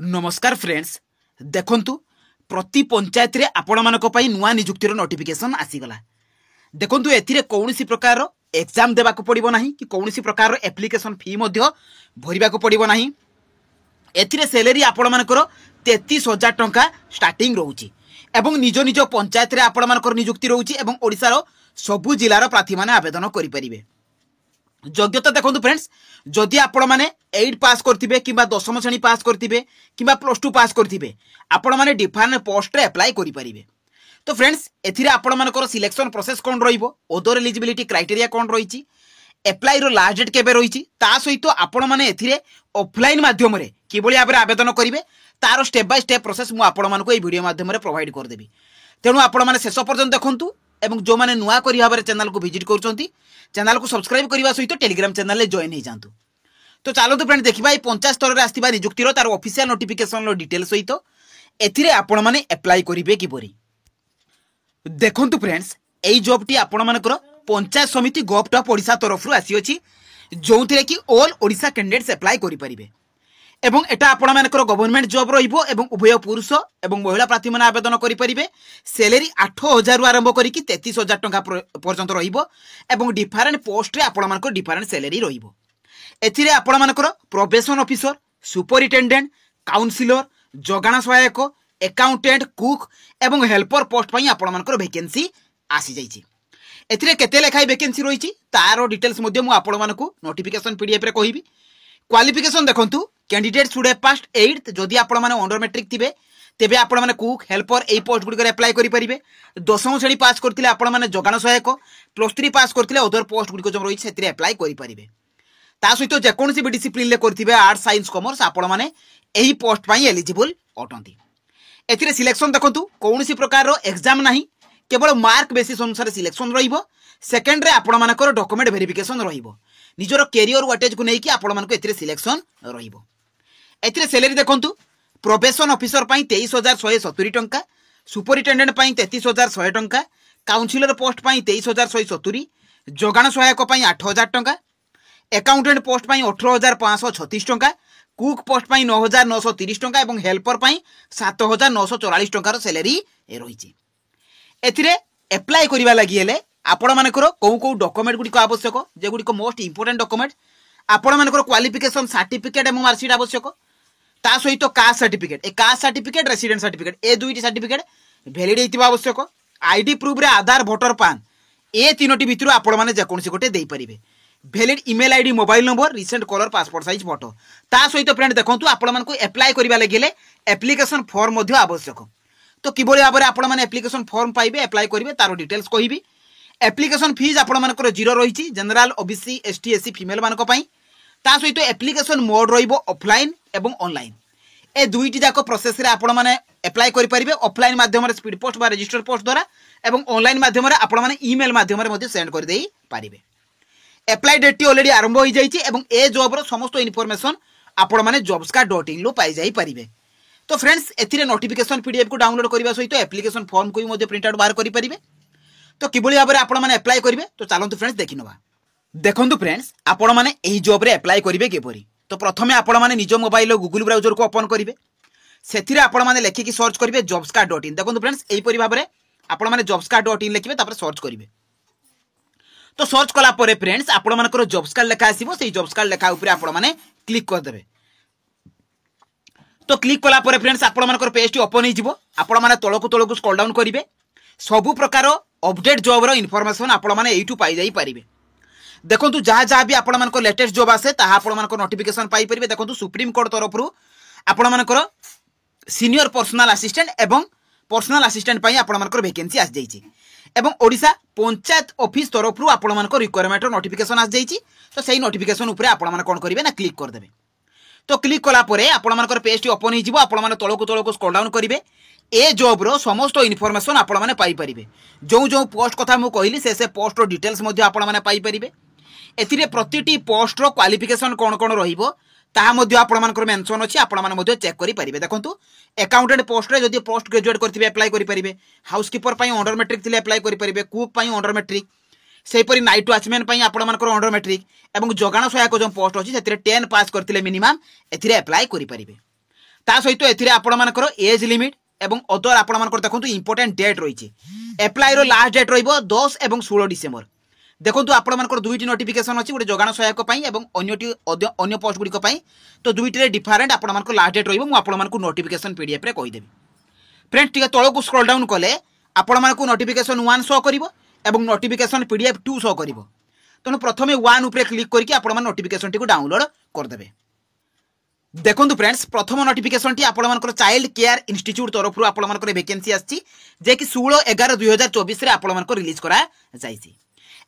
नमस्कार फ्रेंड्स देखंतु प्रति पंचायत रे आपण मानक पई नुवा नियुक्तिर नोटिफिकेशन आसीगला। देखंतु एथिरे कौनसी प्रकार एग्जाम देबाक पड़िबो नाही कि कौनसी प्रकार एप्लिकेशन फी मध्य भरिबाक पड़िबो नाही। एथिरे सैलरी आपण मानकर 33,000 टंका स्टार्टिंग रहउची एवं निज निज पंचायत रे आपण मानकर नियुक्ति रहउची एवं ओडिसा रो सबु जिल्लार प्रार्थी माने आवेदन करि परिबे। योग्यता देखो फ्रेंड्स जदि आपण मैंने 8 पास करथिबे किबा 10वीं श्रेणी पास करथिबे किबा +2 पास करथिबे आपण मैंने डिफरेंट पोस्ट रे अप्लाई करि परिबे। तो फ्रेंड्स एथिरे आपण मानकर सिलेक्शन प्रोसेस कोन रहिबो, अदर एलिजिबिलिटी क्राइटेरिया कोन रहिची, अप्लाई रो लास्ट डेट केबे रहिची, ता सहित आपण माने एथिरे ऑफलाइन माध्यम रे किबोली आबरे आवेदन करिवे तार स्टेप बाय स्टेप प्रोसेस मु आपण मानको ए वीडियो माध्यम रे प्रोवाइड कर देबी। तेनु आपण माने शेष पर्यंत देखंतु एवं जो माने नुआ करी भाबरे चैनल को विजिट करछंती चैनल को सब्सक्राइब करबा सहित टेलीग्राम चैनल ले जॉइन हे जांतु। तो चलो तो फ्रेंड देखिबा ए 50 स्तर रे आस्तिबा नियुक्तिर तार ऑफिशियल नोटिफिकेशन रो डिटेल सहित एथिरे आपण माने अप्लाई करिवे किपरि। देखंतु फ्रेंड्स एई जॉब टी आपण मानकर पंचायत समिति गॉप ओडिशा तरफ रु आसी अछि जोथिरे कि ऑल ओडिशा कैंडिडेट्स अप्लाई करि परिबे एवं एटा आपण मानकर गवर्नमेंट जॉब रहिबो एवं उभय पुरुष एवं महिला प्रार्थी माने आवेदन करि परिबे। सैलरी 8,000 रु आरंभ करी कि 33,000 टंका पर्यंत रहिबो एवं डिफरेंट पोस्ट रे आपण मानकर डिफरेंट सैलरी रहिबो। एथिरे आपण मानकर प्रोबेशन ऑफिसर, सुपरिटेंडेंट, काउंसिलर, जगाना सहायक, अकाउंटेंट, कुक एवं हेल्पर पोस्ट पई आपण मानकर वैकेंसी आसी जाईची। एथिरे केते लेखाई वैकेंसी रहिची तारो डिटेल्स मध्ये मु आपण मानकु नोटिफिकेशन पीडीएफ रे कहिबी। क्वालिफिकेशन देखंतु candidate should have passed 8th जदि आपण माने अंडर मैट्रिक थिबे तेबे आपण माने कुक हेल्पर एई पोस्ट गुडी करे अप्लाई करि परिबे। 10वीं श्रेणी पास करथिले आपण माने जगान सहायक, +3 पास करथिले अदर पोस्ट गुडी को जम रही सेतिरे अप्लाई करि परिबे। ता सहित जे कोनसी भी डिसिप्लिन ले करथिबे आर्ट साइंस कॉमर्स आपण माने एही पोस्ट पई एलिजिबल अटंती। एथिरे सिलेक्शन देखंतु कोनसी प्रकार रो एग्जाम नाही, केवल मार्क बेसिस अनुसार सिलेक्शन रहिबो। सेकंड रे आपण मानकर डॉक्यूमेंट वेरिफिकेशन रहिबो, निजर कैरियर वाटेज को नेकी आपण मानको एथिरे सिलेक्शन रहिबो। एथिरे सैलरी देखंतु प्रोबेशन ऑफिसर पई 23,170 टंका, सुपरिटेंडेंट पई 33,100 टंका, काउंसिलर पोस्ट पई 23,170, जगान सहायक पई 8,000 टंका, अकाउंटेंट पोस्ट पई 18,536 टंका, कुक पोस्ट पई 9,930 टंका एवं हेल्पर पई 7,944 टंकार सैलरी रहिछि। एथिरे अप्लाई करिवा लागि हेले आपण मानकर को डॉक्यूमेंट गुडी को आवश्यक जे गुडी को मोस्ट इंपोर्टेंट डॉक्यूमेंट आपण मानकर क्वालिफिकेशन सर्टिफिकेट एवं मार्कशीट आवश्यक। ता सहित कास्ट सर्टिफिकेट, ए कास्ट सर्टिफिकेट, रेसिडेंट सर्टिफिकेट ए दुईटी सर्टिफिकेट वैलिड हेतिबा आवश्यक। आईडी प्रूफ रे आधार, वोटर पान ए तीनोटी भितर आपण माने जे कोनसी गोटे देई परिबे। Valid email ID, mobile number, recent colour, passport size photo. ता सहित फ्रेंड देखंतु आपण मानको अप्लाई करिवा लागेले एप्लिकेशन फॉर्म मध्ये आवश्यक। तो किबोली भाबरे आपण माने एप्लिकेशन फॉर्म पाइबे, अप्लाई करिवे तारो डिटेल्स कहिबी। एप्लिकेशन फीस आपण मानकर 0 रहिछि general, OBC, ST, SC female मानको पई। ता सहित एप्लिकेशन मोड रहिबो ऑफलाइन एवं ऑनलाइन ए दुईटी जाको प्रोसेस रे आपण माने अप्लाई करि परिबे। ऑफलाइन माध्यम रे स्पीड पोस्ट बा रजिस्टर पोस्ट द्वारा एवं ऑनलाइन माध्यम रे आपण माने ईमेल माध्यम रे मध्ये सेंड कर देई परिबे। अप्लाई डेट टी ऑलरेडी आरंभ होई जाईछि एवं ए जॉब रो समस्त इन्फॉर्मेशन आपण माने jobs.in लो पाई जाई परिबे। तो फ्रेंड्स एथिरे नोटिफिकेशन पीडीएफ को डाउनलोड करबा सहित एप्लिकेशन फॉर्म को मध्ये प्रिंट आउट बाहर करि परिबे। तो किबोली भाबरे आपण माने अप्लाई करिवे तो चलंतु फ्रेंड्स देखि नबा। देखंतु फ्रेंड्स आपण माने एही जॉब रे अप्लाई करिवे केपरि। तो प्रथमे आपण माने निज मोबाइल गूगल ब्राउजर को ओपन करिवे, सेथिरे आपण माने लेखि कि सर्च करिवे jobs.in। देखंतु फ्रेंड्स एही परि भाबरे आपण माने jobs.in लिखिबे तापर सर्च करिवे। तो सर्च कला परे फ्रेंड्स आपण मानकर जॉब्स कार्ड लेखा आसीबो, सेही जॉब्स कार्ड लेखा ऊपर आपण माने क्लिक कर देबे। तो क्लिक कला परे फ्रेंड्स आपण मानकर पेज टी ओपन हे जिवो। आपण माने तळकु स्क्रॉल डाउन करिवे, सबु प्रकार अपडेट जॉब रो इन्फॉर्मेशन आपण माने एइटू पाई जाई परिबे। देखंतु जहा भी आपण मानकर लेटेस्ट जॉब आसे ताहा आपण मानकर नोटिफिकेशन पाई परिबे। देखंतु सुप्रीम कोर्ट तरफ रु आपण मानकर सीनियर पर्सनल असिस्टेंट एवं पर्सनल असिस्टेंट पई आपण मानकर वैकेंसी आस जाईची एवं ओडिशा पंचायत ऑफिस तरफ रु आपण मानकर रिक्वायरमेंट नोटिफिकेशन आस जाईची। तो सेही नोटिफिकेशन ऊपर आपण माने कोन करिवे ना क्लिक कर देबे। तो क्लिक कला परे आपण मानकर पेज टी ओपन हे जिवो। आपण माने तळकु स्क्रॉल डाउन करिवे, ए जॉब रो समस्त इन्फॉर्मेशन आपण माने पाई परिबे। जो पोस्ट कथा मु कहिली से पोस्ट रो डिटेल्स मध्ये आपण माने पाई परिबे। एथिरे प्रतिटी पोस्ट रो क्वालिफिकेशन कोन कोन रहिबो ताहा मध्ये आपण मानकर मेंशन अछि, आपण माने मध्ये चेक करि परिबे। देखंतु अकाउंटेंट पोस्ट रे जदि पोस्ट ग्रेजुएट करथिबे अप्लाई करि परिबे, हाउसकीपर पई अंडर मैट्रिक थिले अप्लाई करि परिबे, कुक पई अंडर मैट्रिक, सेही परि नाइट वॉचमैन पई आपण मानकर अंडर मैट्रिक एवं जगान सहायक जो पोस्ट अछि सेतिरे 10 पास करथिले मिनिमम एथिरे अप्लाई करि परिबे। ता सहित एथिरे आपण मानकर एज लिमिट एवं अदर आपण मानकर देखंतु इंपोर्टेंट डेट रही एप्लाई रो लास्ट डेट रहिबो 10 एवं 16 डिसेंबर देखंतु आपण मानकर दुईटी नोटिफिकेशन अछि गोटे जोगाण सहायक पई एवं अन्य पोस्ट गुडी पई तो दुईटी डिफरेंट आपण मानकर लास्ट डेट रहिबो मु आपण मानकर नोटिफिकेशन पीडीएफ रे कहि देबी फ्रेंड्स टिके तळको स्क्रॉल डाउन कले आपण मानकर नोटिफिकेशन 1 शो करिवो एवं नोटिफिकेशन पीडीएफ 2 शो करिवो तेणु प्रथमे 1 उपरे क्लिक करके आपण मान नोटिफिकेशन टी को डाउनलोड कर देबे देखंतु फ्रेंड्स प्रथम नोटिफिकेशन टी आपण मानकर चाइल्ड केयर इंस्टीट्यूट तरफ रु आपण मानकर वैकेंसी आछि जे कि 16/11/2024 रे आपण मानकर रिलीज करा जाईछि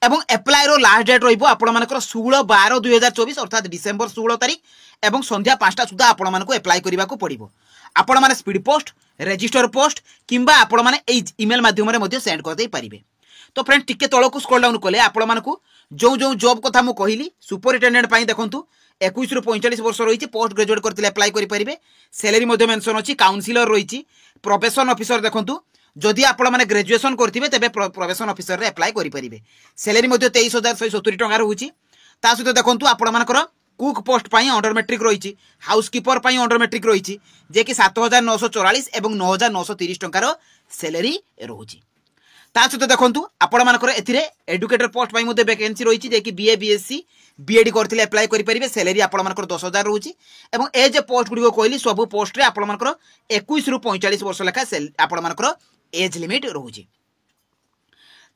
एवं एप्लाई रो लास्ट डेट रहिबो आपण मानकर 16/12/2024 अर्थात डिसेंबर 16 तारिख एवं संध्या 5टा सुधा आपण मानको एप्लाई करिबा को पड़िबो आपण माने स्पीड पोस्ट रजिस्टर पोस्ट किंबा आपण माने ए ईमेल माध्यम रे मध्ये सेंड कर दे परिबे तो फ्रेंड्स टिके तळको स्क्रॉल डाउन कले आपण मानको जो जो जॉब कथा मु कहिली सुपरिटेंडेंट पाई देखंतु 21 रु 45 वर्ष रही पोस्ट ग्रेजुएट करथिले अप्लाई करि परिबे सैलरी मध्ये मेंशन अछि काउंसिलर रही प्रोफेशन ऑफिसर देखंतु जदि आपण माने ग्रेजुएशन करथिबे तबे प्रोफेशन ऑफिसर रे अप्लाई करि परिबे सैलरी मध्ये 23170 टका रहउछि ता सहित देखंतु आपण मानकर कुक पोस्ट पाई अंडर मैट्रिक रही हाउसकीपर पाई अंडर मैट्रिक रही जे कि 7944 एवं 9930 टंकार सैलरी रहउछि ता सहित देखंतु आपण मानकर एथिरे एजुकेटर पोस्ट पाई मध्ये वैकेंसी रही जे कि बीए बीएससी बीएडी करथिले अप्लाई करि परिबे सैलरी आपण मानकर 10000 रहउछि एवं ए जे पोस्ट गुडी को कहली सब पोस्ट रे आपण मानकर 21 रु 45 वर्ष लेखा आपण मानकर एज लिमिट रहउछि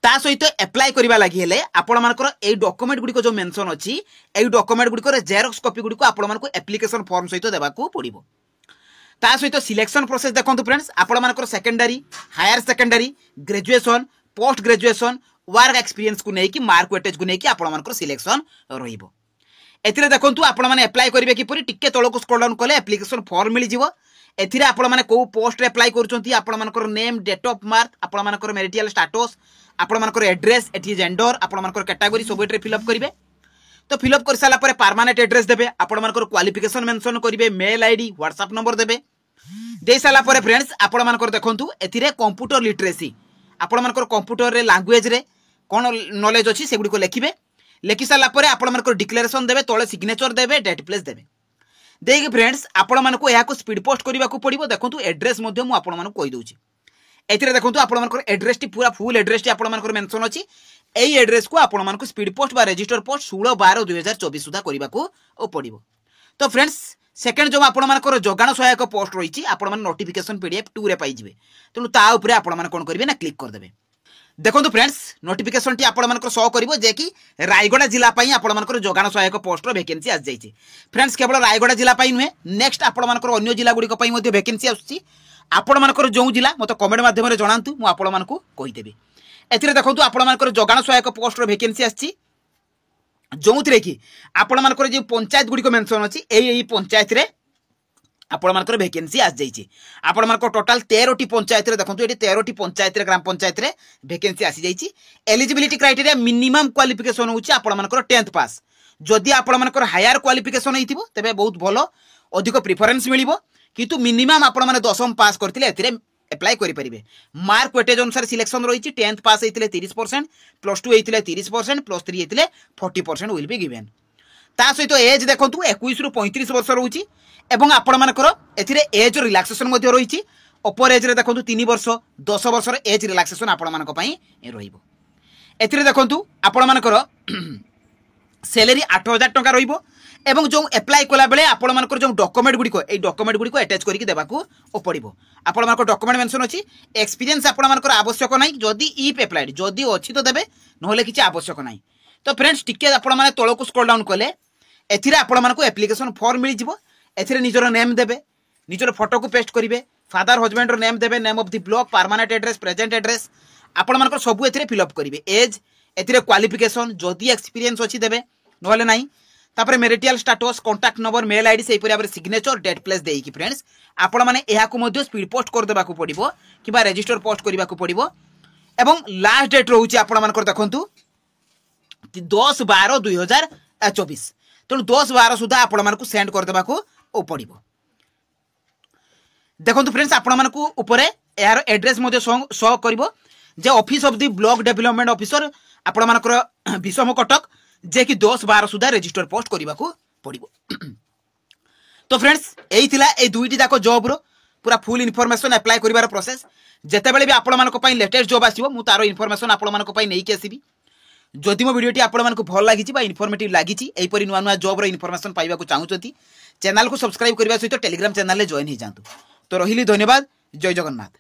ता सहित अप्लाई करिबा लागि हेले आपण मानकर ए डॉक्यूमेंट गुडी को जो मेंशन अछि ए डॉक्यूमेंट गुडी को जेरॉक्स कॉपी गुडी को आपण मानकर एप्लीकेशन फॉर्म सहित देबा को पड़िबो ता सहित सिलेक्शन प्रोसेस देखंतु फ्रेंड्स आपण मानकर secondary higher secondary graduation post graduation work experience को नेकी मार्क वेटेज को नेकी आपण मानकर सिलेक्शन रहिबो एथिरे देखंतु आपण माने अप्लाई करिवे कि परि टिके तळको स्क्रॉल डाउन कले एप्लीकेशन फॉर्म मिली जिवो एथिरे आपण माने को पोस्ट रे अप्लाई करूचंती आपण मानकर नेम डेट ऑफ बर्थ आपण मानकर मैरिटल स्टेटस आपण मानकर एड्रेस एठी जेंडर आपण मानकर कैटेगरी सब एटे फिल अप करिवे तो फिल अप कर साला परे परमानेंट एड्रेस देबे आपण मानकर क्वालिफिकेशन मेंशन करिवे मेल आईडी व्हाट्सएप नंबर देबे दे साला परे फ्रेंड्स आपण मानकर देखंतु एथिरे कंप्यूटर लिटरेसी आपण मानकर कंप्यूटर रे लैंग्वेज रे कोन नॉलेज अछि सेगुडी को लिखिबे लिखि साला परे आपण मानकर डिक्लेरेशन देबे तळे सिग्नेचर देबे डेट प्लेस देबे देख फ्रेंड्स आपण मानको एहा को स्पीड पोस्ट करिबा को पड़िबो देखंतु एड्रेस मध्ये मु आपण मानको कहि दोछि एथिरे देखंतु आपण मानकर एड्रेस टी पूरा फुल एड्रेस टी आपण मानकर मेंशन अछि एई एड्रेस को आपण मानको स्पीड पोस्ट बा रजिस्टर पोस्ट 16/12/2024 सुधा करिबा को पड़िबो तो फ्रेंड्स सेकंड जो आपण मानकर जोगाण सहायक पोस्ट रहिछि आपण मान नोटिफिकेशन पीडीएफ 2 रे पाइ जिवे तेनु ता ऊपर आपण मान कोन करिवे ना क्लिक कर देबे देखंतु फ्रेंड्स नोटिफिकेशन टी आपण मानकर शो करिवो जे कि रायगड़ा जिला पई आपण मानकर जोगाण सहायक पोस्ट रो वैकेंसी आस जाईछि फ्रेंड्स केवल रायगड़ा जिला पई नुहे नेक्स्ट आपण मानकर अन्य जिला गुडी को पई मध्ये वैकेंसी आसुछि आपण मानकर जो जिला मते कमेंट माध्यम रे जणांतु मु आपण मानकू कहि देबी एथिरे देखंतु आपण मानकर जोगाण सहायक पोस्ट रो वैकेंसी आछि जोंथिरे कि आपण मानकर जे पंचायत गुडी को मेंशन अछि एई पंचायत रे आपण मानकर वैकेंसी आस जाईछि आपण मानकर टोटल 13 टी पंचायत रे देखंतु एटी 13 टी पंचायत रे ग्राम पंचायत रे वैकेंसी आसी जाईछि एलिजिबिलिटी क्राइटेरिया मिनिमम क्वालिफिकेशन होछि आपण मानकर 10th पास जदि आपण मानकर हायर क्वालिफिकेशन हेतिबो तबे बहुत भलो अधिक प्रेफरेंस मिलिबो किंतु मिनिमम आपण माने 10th पास करथिले एथिरे अप्लाई करि परिबे मार्क वेटेज अनुसार सिलेक्शन रहिछि 10th पास हेतिले 30% +2 हेतिले 30% +3 हेतिले 40% विल बी गिवन ता सहित एज देखंतु 21 रु 35 वर्ष रहउछि एवं आपण मानकर एथिरे एज रिलैक्सेशन मध्ये रहिछि अपर एज रे देखंतु 3 वर्ष 10 वर्ष रे एज रिलैक्सेशन आपण मानक पई रहिबो एथिरे देखंतु आपण मानकर सैलरी 8000 टका रहिबो एवं जो अप्लाई कला बेले आपण मानकर जो डॉक्यूमेंट गुडी को अटैच करिक देबा को पड़िबो आपण मानकर डॉक्यूमेंट मेंशन अछि एक्सपीरियंस आपण मानकर आवश्यक नै जदि इफ अप्लाइड जदि अछि तो देबे नहले किछि आवश्यक नै तो फ्रेंड्स टिके आपण माने तळको स्क्रॉल डाउन कले एथिरे आपण मानको एप्लीकेशन फॉर्म मिल जिवो एथिरे निजर नेम देबे निजर फोटो को पेस्ट करिवे फादर हस्बैंड रो नेम देबे name of the block permanent address present address आपण मानकर सब एथिरे फिल अप करिवे एज एथिरे क्वालिफिकेशन जदि एक्सपीरियंस अछि देबे नहले नै तापर marital status contact number mail ID सेही परि आबरे सिग्नेचर डेट प्लेस देई कि फ्रेंड्स आपण माने एहा को मध्ये स्पीड पोस्ट कर देबा को पड़िबो किबा रजिस्टर पोस्ट करिबा को पड़िबो एवं लास्ट डेट रहउची आपण मानकर देखंतु 10/12/2024 तेणु 10/12 सुधा आपण मानकू सेंड कर देबा को पड़िबो देखंतु फ्रेंड्स आपण मानकू ऊपर यार एड्रेस मध्ये शो करिवो जे office of the block development officer आपण मानकर विषम कटक जे कि 10/12 सुधा रजिस्टर पोस्ट करिबा को पड़िबो तो फ्रेंड्स यही थिला ए दुईटी जाक जॉब रो पूरा फुल इनफॉरमेशन अप्लाई करिवार प्रोसेस जेतेबेले भी आपण मानको पई लेटेस्ट जॉब आसीबो मु तारो इनफॉरमेशन आपण मानको पई नै के आसीबी जदि मो वीडियोटी आपण मानको भल लागिछि बा इनफॉर्मेटिव लागिछि एई परि नुवा नुवा जॉब रो इनफॉरमेशन पाइबा को चाहूछंती चैनल को सब्सक्राइब करबा सहित टेलीग्राम चैनल ले जॉइन हो जांतु तो रहिली धन्यवाद जय जगन्नाथ।